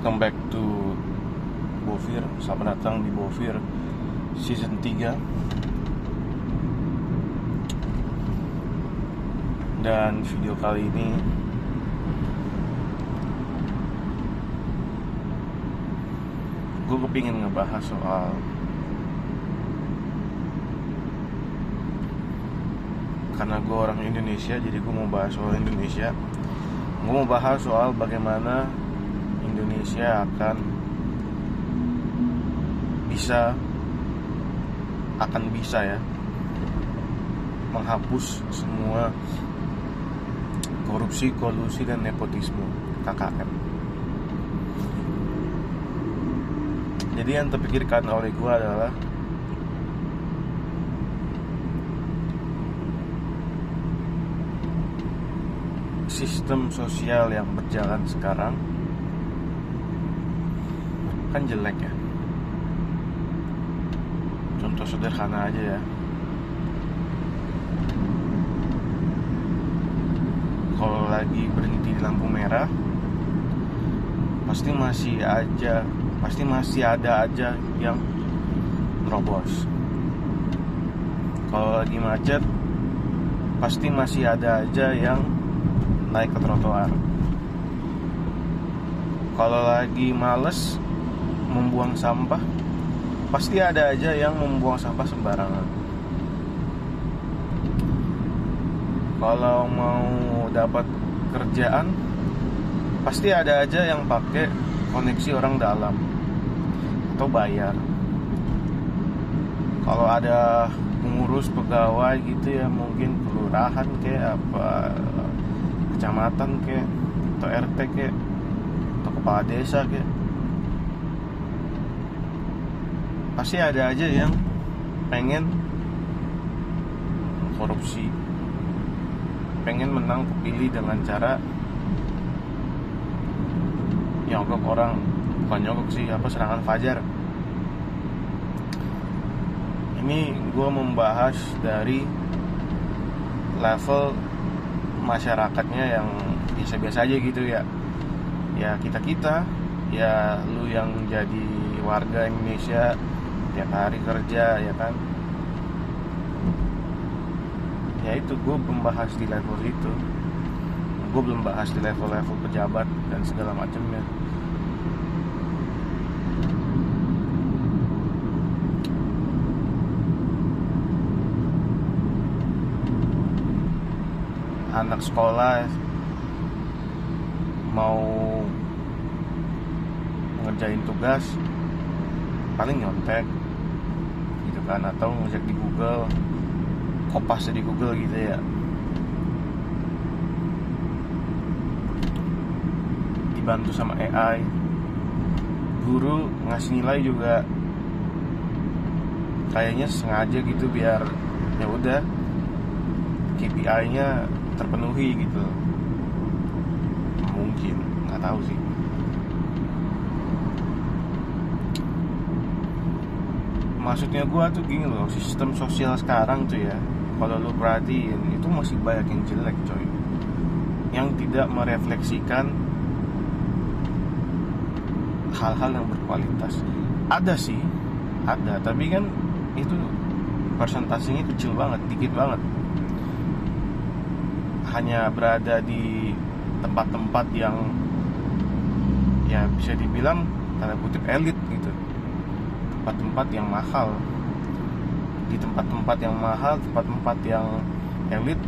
Welcome back to Bofir. Selamat datang di Bofir Season 3. Dan video kali ini gue kepingin ngebahas soal karena gue orang Indonesia, jadi gue mau bahas soal Indonesia. Gue mau bahas soal bagaimana Indonesia akan bisa ya menghapus semua korupsi, kolusi, dan nepotisme KKN. Jadi yang terpikirkan oleh gue adalah sistem sosial yang berjalan sekarang kan jelek ya. Contoh sederhana aja ya, kalau lagi berhenti di lampu merah pasti masih ada aja yang nerobos. Kalau lagi macet pasti masih ada aja yang naik ke trotoar. Kalau lagi males membuang sampah, pasti ada aja yang membuang sampah sembarangan. Kalau mau dapat kerjaan, pasti ada aja yang pakai koneksi orang dalam atau bayar. Kalau ada pengurus pegawai gitu ya, mungkin kelurahan kayak apa, kecamatan kayak, atau RT kayak, atau kepala desa kayak, pasti ada aja yang pengen korupsi, pengen menang kepilih dengan cara nyogok orang. Bukan nyogok sih, serangan fajar. Ini gue membahas dari level masyarakatnya yang biasa-biasa aja gitu ya. Ya kita, ya lu yang jadi warga Indonesia tiap hari kerja ya kan. Ya itu, gue membahas di level itu. Gue belum bahas di level-level pejabat dan segala macamnya. Anak sekolah mau ngerjain tugas paling nyontek gitu kan, atau ngecek di Google, kopasnya di Google gitu ya. Dibantu sama AI. Guru ngasih nilai juga kayaknya sengaja gitu biar ya udah KPI-nya terpenuhi gitu. Mungkin, nggak tahu sih. Maksudnya gue tuh gini loh, sistem sosial sekarang tuh ya, kalau lu perhatiin itu masih banyak yang jelek coy, yang tidak merefleksikan hal-hal yang berkualitas. Ada sih, ada, tapi kan itu persentasenya kecil banget, dikit banget. Hanya berada di tempat-tempat yang ya bisa dibilang tanda kutip elit gitu, tempat-tempat yang mahal. Di tempat-tempat yang mahal, tempat-tempat yang elit,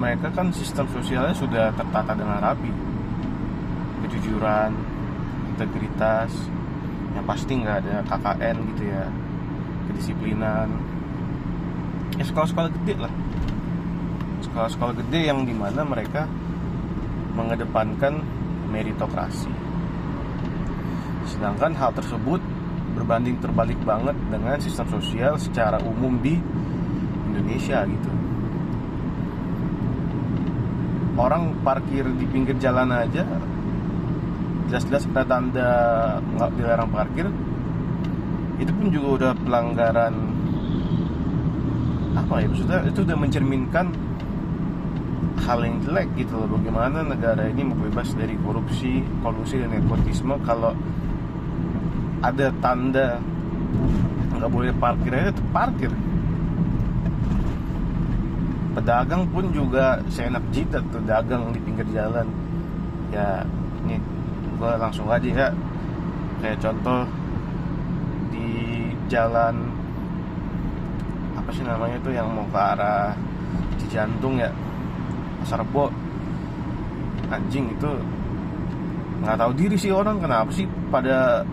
mereka kan sistem sosialnya sudah tertata dengan rapi, kejujuran, integritas, yang pasti nggak ada KKN gitu ya, kedisiplinan. Ya sekolah-sekolah gede lah, sekolah-sekolah gede yang dimana mereka mengedepankan meritokrasi. Sedangkan hal tersebut berbanding terbalik banget dengan sistem sosial secara umum di Indonesia gitu. Orang parkir di pinggir jalan aja jelas-jelas ada tanda nggak dilarang parkir, itu pun juga udah pelanggaran apa ya, maksudnya itu udah mencerminkan hal yang jelek gitu loh. Bagaimana negara ini mau bebas dari korupsi, kolusi dan nepotisme kalau ada tanda nggak boleh parkir aja tetap parkir. Pedagang pun juga seenak jidat tuh dagang di pinggir jalan. Ya ini gue langsung aja ya, kayak contoh di jalan apa sih namanya tuh yang mau ke arah Cijantung ya, Pasar Rebo. Anjing itu nggak tahu diri sih orang, kenapa sih pada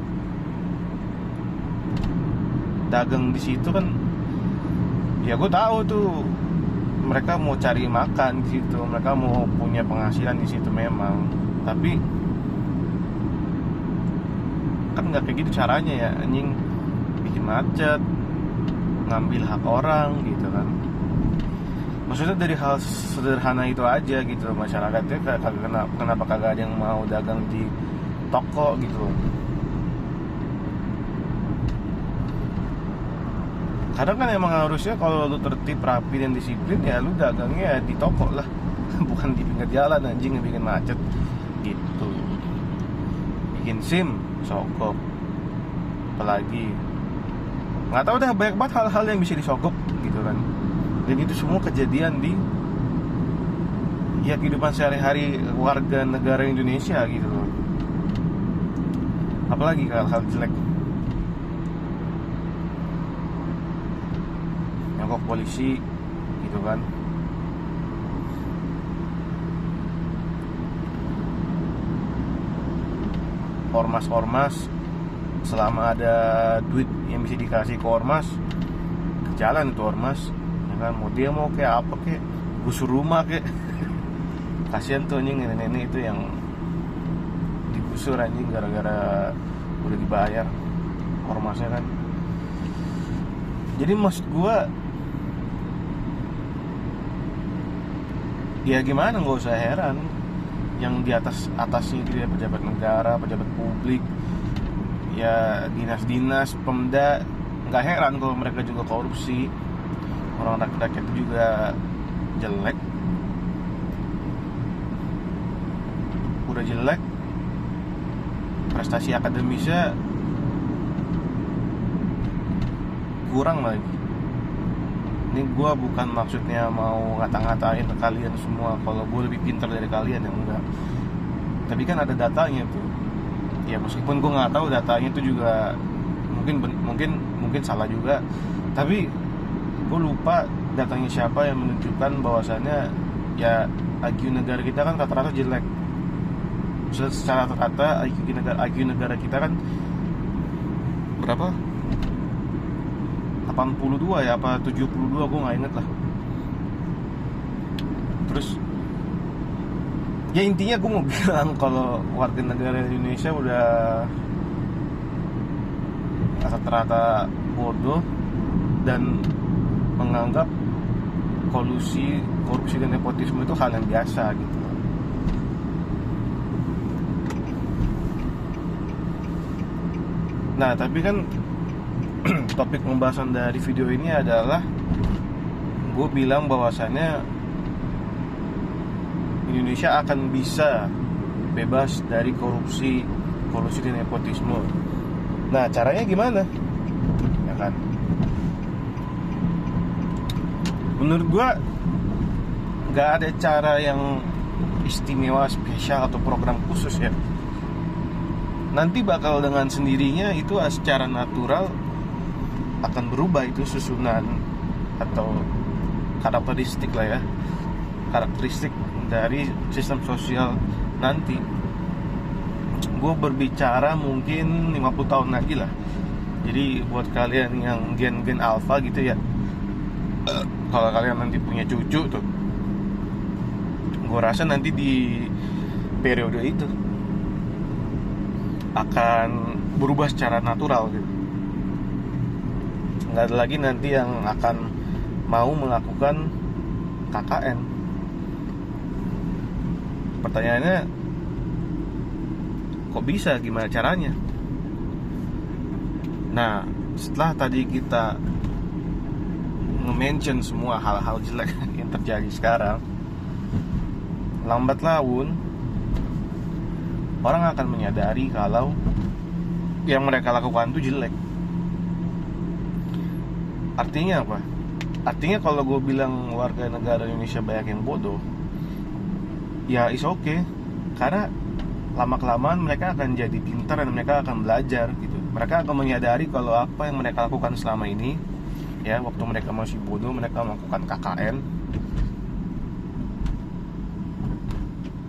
dagang di situ kan. Ya gue tahu tuh mereka mau cari makan di situ, mereka mau punya penghasilan di situ memang, tapi kan nggak kayak gitu caranya ya anjing, bikin macet, ngambil hak orang gitu kan. Maksudnya dari hal sederhana itu aja gitu, masyarakatnya kenapa kagak ada yang mau dagang di toko gitu. Kadang kan emang harusnya kalau lu tertib, rapi dan disiplin ya lu dagangnya di toko lah bukan di pinggir jalan anjing yang bikin macet gitu. Bikin SIM sogok, apalagi nggak tahu dah, banyak banget hal-hal yang bisa disogok gitu kan. Dan itu semua kejadian di ya kehidupan sehari-hari warga negara Indonesia gitu loh. Apalagi hal-hal jelek, nyogok polisi gitu kan. Ormas-ormas, selama ada duit yang bisa dikasih ke ormas, ke jalan itu ormas ya kan. Mau dia mau kayak apa kayak gusur rumah kayak kasihan tuh anjing nenek-nenek itu yang digusur anjing gara-gara udah dibayar ormasnya kan. Jadi maksud gua ya gimana, nggak usah heran yang di atasnya itu ya, pejabat negara, pejabat publik ya, dinas-dinas, pemda, nggak heran kalau mereka juga korupsi. Orang rakyat itu juga jelek, udah jelek, prestasi akademisnya kurang lagi. Ini gue bukan maksudnya mau ngata-ngatain kalian semua kalau gue lebih pintar dari kalian, yang enggak. Tapi kan ada datanya tuh. Ya meskipun gue nggak tahu datanya itu juga mungkin salah juga. Tapi gue lupa datanya siapa yang menunjukkan bahwasannya ya IQ negara kita kan rata-rata jelek. Secara rata-rata IQ negara kita kan berapa? 82 ya apa 72, gue gak inget lah. Terus ya intinya gue mau bilang kalau warga negara Indonesia udah rata-rata bodoh dan menganggap korupsi dan nepotisme itu hal yang biasa gitu. Nah tapi kan topik pembahasan dari video ini adalah gue bilang bahwasannya Indonesia akan bisa bebas dari korupsi dan nepotisme. Nah caranya gimana? Ya kan? Menurut gue nggak ada cara yang istimewa, spesial atau program khusus ya. Nanti bakal dengan sendirinya itu secara natural akan berubah itu susunan atau karakteristik lah ya, karakteristik dari sistem sosial nanti. Gue berbicara mungkin 50 tahun lagi lah. Jadi buat kalian yang gen alpha gitu ya, kalau kalian nanti punya cucu tuh, gue rasa nanti di periode itu akan berubah secara natural gitu. Nggak ada lagi nanti yang akan mau melakukan KKN. Pertanyaannya, kok bisa? Gimana caranya? Nah, setelah tadi kita nge-mention semua hal-hal jelek yang terjadi sekarang, lambat laun orang akan menyadari kalau yang mereka lakukan itu jelek. Artinya apa? Artinya kalau gue bilang warga negara Indonesia banyak yang bodoh, ya is okay. Karena lama-kelamaan mereka akan jadi pintar dan mereka akan belajar gitu. Mereka akan menyadari kalau apa yang mereka lakukan selama ini, ya waktu mereka masih bodoh, mereka melakukan KKN,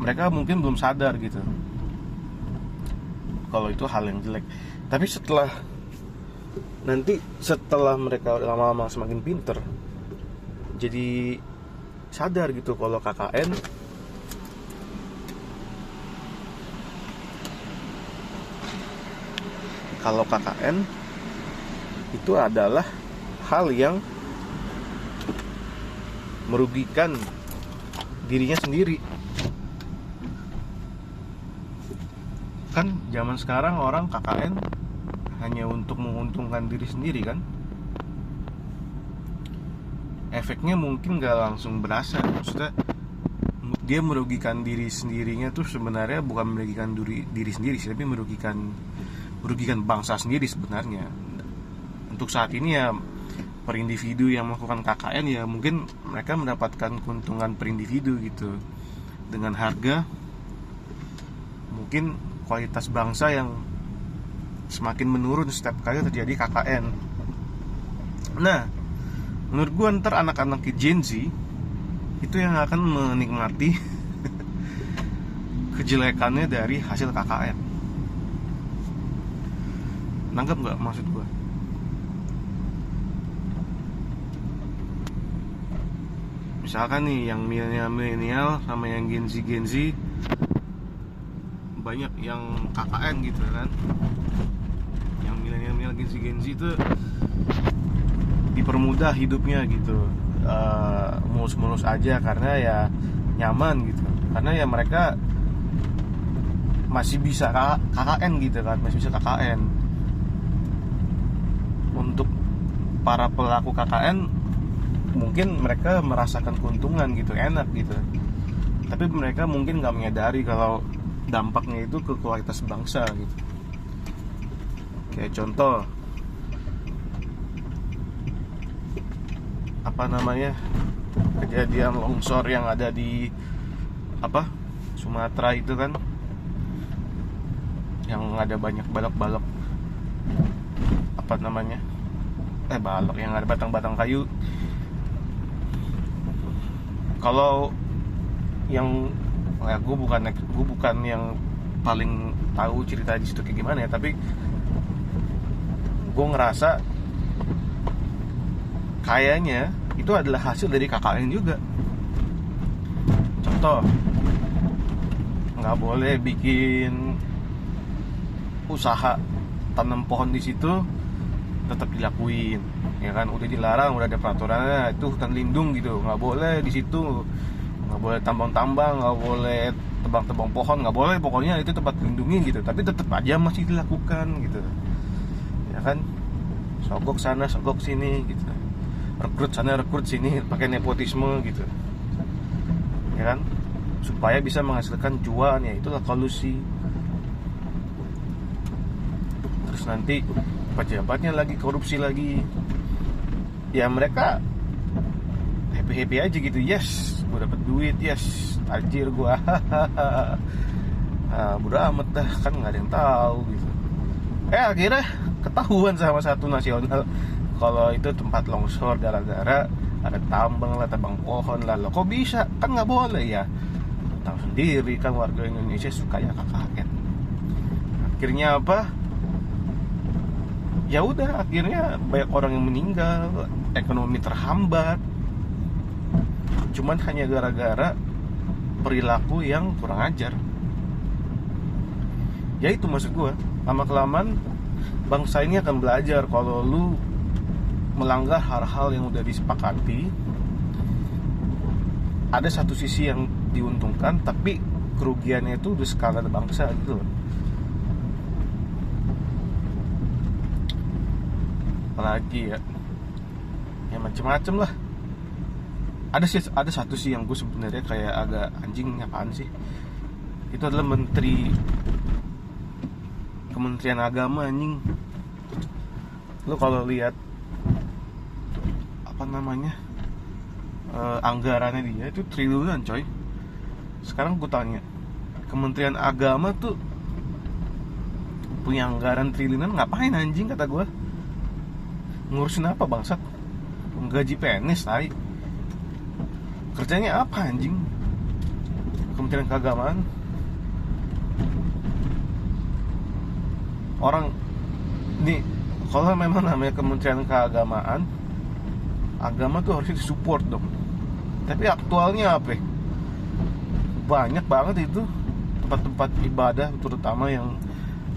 mereka mungkin belum sadar gitu kalau itu hal yang jelek. Tapi setelah mereka lama-lama semakin pinter, jadi sadar gitu kalau KKN itu adalah hal yang merugikan dirinya sendiri. Kan zaman sekarang orang KKN hanya untuk menguntungkan diri sendiri kan. Efeknya mungkin gak langsung berasa. Maksudnya dia merugikan diri sendirinya tuh sebenarnya bukan merugikan diri sendiri sih, tapi merugikan bangsa sendiri sebenarnya. Untuk saat ini ya per individu yang melakukan KKN ya mungkin mereka mendapatkan keuntungan per individu gitu, dengan harga mungkin kualitas bangsa yang semakin menurun setiap kali terjadi KKN. Nah, menurut gue ntar anak-anak Gen Z itu yang akan menikmati kejelekannya dari hasil KKN. Nanggap nggak maksud gue? Misalkan nih yang milenial sama yang Gen Z banyak yang KKN gitu kan. Yang milenial Gen Z itu dipermudah hidupnya gitu, mulus-mulus aja karena ya nyaman gitu. Karena ya mereka masih bisa KKN gitu kan, masih bisa KKN. Untuk para pelaku KKN mungkin mereka merasakan keuntungan gitu, enak gitu. Tapi mereka mungkin gak menyadari kalau dampaknya itu ke kualitas bangsa gitu. Kayak contoh kejadian longsor yang ada di Sumatera itu kan, yang ada banyak balok-balok balok yang ada batang-batang kayu. Kalau yang gue bukan yang paling tahu cerita di situ kayak gimana ya, tapi gue ngerasa kayaknya itu adalah hasil dari KKN juga. Contoh, nggak boleh bikin usaha tanam pohon di situ, tetap dilakuin, ya kan? Udah dilarang, udah ada peraturannya, itu hutan lindung gitu, nggak boleh di situ, nggak boleh tambang-tambang, nggak boleh tebang-tebang pohon, nggak boleh, pokoknya itu tempat dilindungi gitu. Tapi tetap aja masih dilakukan gitu, ya kan? Sogok sana, sogok sini gitu, rekrut sana, rekrut sini, pakai nepotisme gitu, ya kan? Supaya bisa menghasilkan cuan, ya itulah kolusi. Terus nanti pejabatnya lagi korupsi lagi, ya mereka happy aja gitu. Yes, gue dapet duit, yes, tajir gue. Bodo amat dah, kan nggak ada yang tahu gitu. Akhirnya ketahuan sama satu nasional kalau itu tempat longsor gara-gara ada tambang lah, tebang pohon lah. Loh kok bisa? Kan nggak boleh ya. Tahu sendiri kan warga Indonesia suka ya KKN. Akhirnya apa? Ya udah, akhirnya banyak orang yang meninggal, ekonomi terhambat, cuman hanya gara-gara perilaku yang kurang ajar. Ya itu maksud gue, lama-kelamaan bangsa ini akan belajar kalau lu melanggar hal-hal yang udah disepakati. Ada satu sisi yang diuntungkan, tapi kerugiannya itu udah skala bangsa gitu loh. Apalagi ya macem-macem lah. ada satu sih yang gue sebenarnya kayak agak anjing, apaan sih, itu adalah Kementerian Agama anjing. Lu kalau lihat apa namanya, anggarannya dia itu triliunan coy. Sekarang gue tanya, Kementerian Agama tuh punya anggaran triliunan ngapain anjing, kata gue. Ngurusin apa bangsat? Gaji PNS tai. Kerjanya apa anjing? Kementerian Keagamaan. Orang nih, kalau memang namanya Kementerian Keagamaan, agama tuh harus disupport dong. Tapi aktualnya apa? Banyak banget itu tempat-tempat ibadah, terutama yang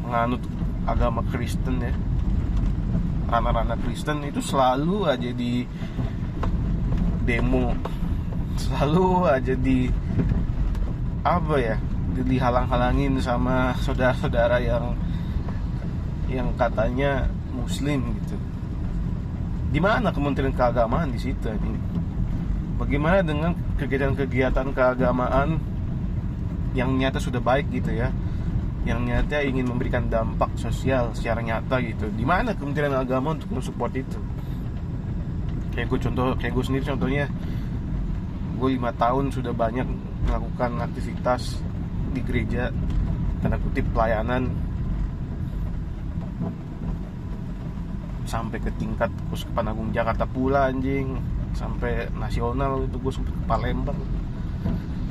menganut agama Kristen ya, anak-anak Kristen itu selalu aja di demo, selalu aja di apa ya, dihalang-halangin sama saudara-saudara yang katanya Muslim gitu. Di mana Kementerian Keagamaan di situ ini? Bagaimana dengan kegiatan-kegiatan keagamaan yang nyata sudah baik gitu ya, yang nyata ingin memberikan dampak sosial secara nyata gitu? Di mana Kementerian Agama untuk mensupport itu? Kayak gue sendiri contohnya, gue 5 tahun sudah banyak melakukan aktivitas di gereja, tanda kutip pelayanan, sampai ke tingkat Kuskupan Agung Jakarta pula anjing, sampai nasional itu gue sampai ke Palembang.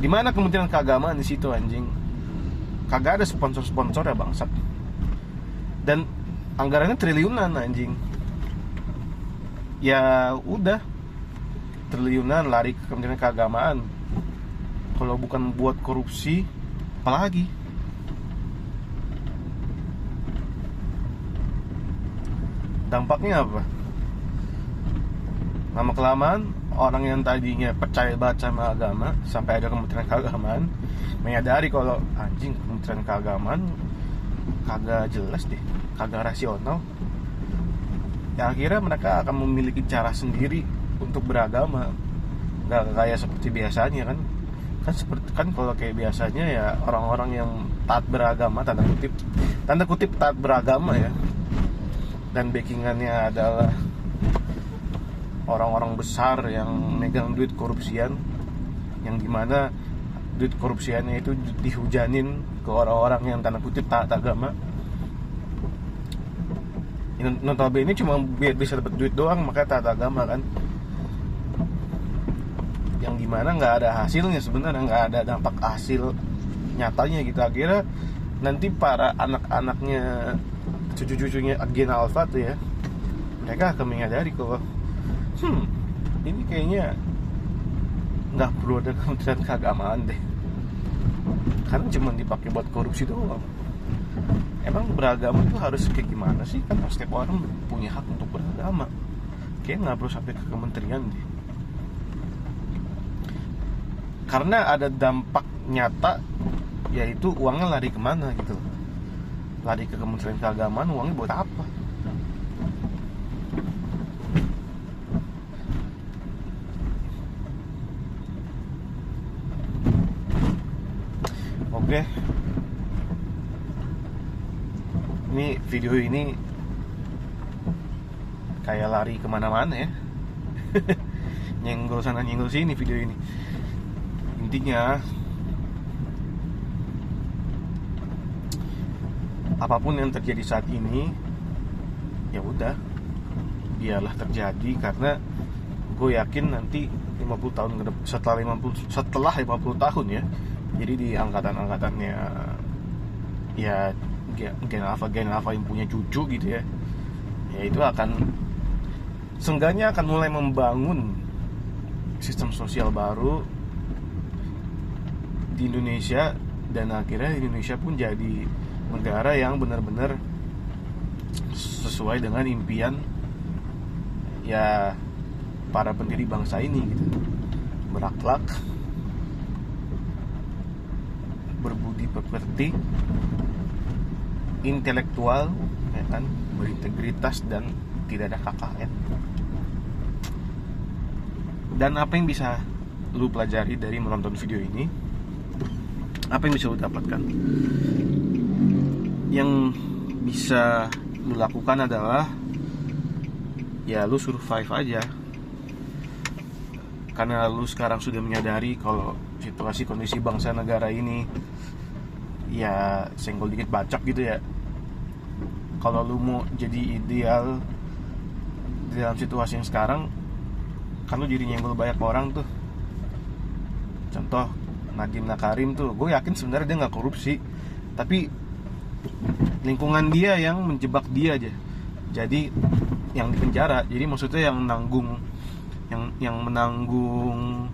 Di mana Kementerian Keagamaan di situ anjing? Kagak ada sponsor ya bangsat. Dan anggarannya triliunan anjing. Ya udah, triliunan lari ke Kementerian Keagamaan. Kalau bukan buat korupsi, apalagi? Dampaknya apa? Lama kelamaan orang yang tadinya percaya banget sama agama, sampai ada Kementerian Keagamaan, menyadari kalau anjing, Kementerian Keagamaan kagak jelas deh, kagak rasional. Ya akhirnya mereka akan memiliki cara sendiri untuk beragama, nggak kayak seperti biasanya kan. Kan kalau kayak biasanya ya orang-orang yang taat beragama, tanda kutip taat beragama ya, dan backingannya adalah orang-orang besar yang megang duit korupsian, yang dimana duit korupsiannya itu dihujanin ke orang-orang yang tanda kutip taat agama. Notabene cuma biar bisa dapat duit doang, makanya taat agama kan, yang dimana nggak ada hasilnya sebenarnya, nggak ada dampak hasil nyatanya gitu. Akhirnya nanti para anak-anaknya, cucu-cucunya Gen Alpha tuh ya, mereka akan menyadari kalau ini kayaknya nggak perlu ada Kementerian Keagamaan deh, karena cuma dipakai buat korupsi doang. Emang beragama itu harus kayak gimana sih? Kan setiap orang punya hak untuk beragama, kayaknya nggak perlu sampai ke kementerian deh, karena ada dampak nyata, yaitu uangnya lari kemana gitu. Lari ke Kementerian Keagamaan, uangnya buat apa? Oke. Ini video ini kayak lari kemana-mana ya. Nyenggol sana nyenggol sini video ini. Intinya, apapun yang terjadi saat ini, ya udah, biarlah terjadi, karena gue yakin nanti 50 tahun ke depan, setelah 50 tahun ya, jadi di angkatan-angkatannya ya Gen Alpha yang punya cucu gitu ya, ya itu akan seenggaknya akan mulai membangun sistem sosial baru di Indonesia, dan akhirnya Indonesia pun jadi negara yang benar-benar sesuai dengan impian ya para pendiri bangsa ini gitu. Berakhlak, berbudi pekerti, intelektual ya kan, berintegritas, dan tidak ada KKN. Dan apa yang bisa lu pelajari dari menonton video ini? Apa yang bisa lu dapatkan? Yang bisa lu lakukan adalah ya lu survive aja, karena lu sekarang sudah menyadari kalau situasi kondisi bangsa negara ini ya senggol dikit bacok gitu ya. Kalau lu mau jadi ideal di dalam situasi yang sekarang, kan lu jadi nyenggol banyak orang tuh. Contoh Nadiem Makarim tuh, gue yakin sebenarnya dia nggak korupsi, tapi lingkungan dia yang menjebak dia aja, jadi yang di penjara. Jadi maksudnya yang menanggung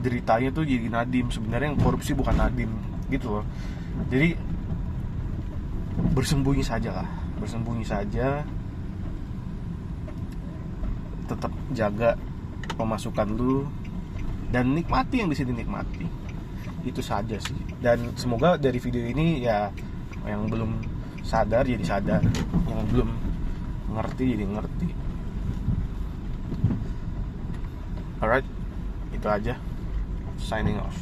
deritanya tuh jadi Nadiem. Sebenarnya yang korupsi bukan Nadiem gitu loh. Jadi bersembunyi saja, tetap jaga pemasukan lu dan nikmati yang bisa dinikmati. Itu saja sih. Dan semoga dari video ini ya yang belum sadar jadi sadar, yang belum ngerti jadi ngerti. Alright, itu aja. Signing off.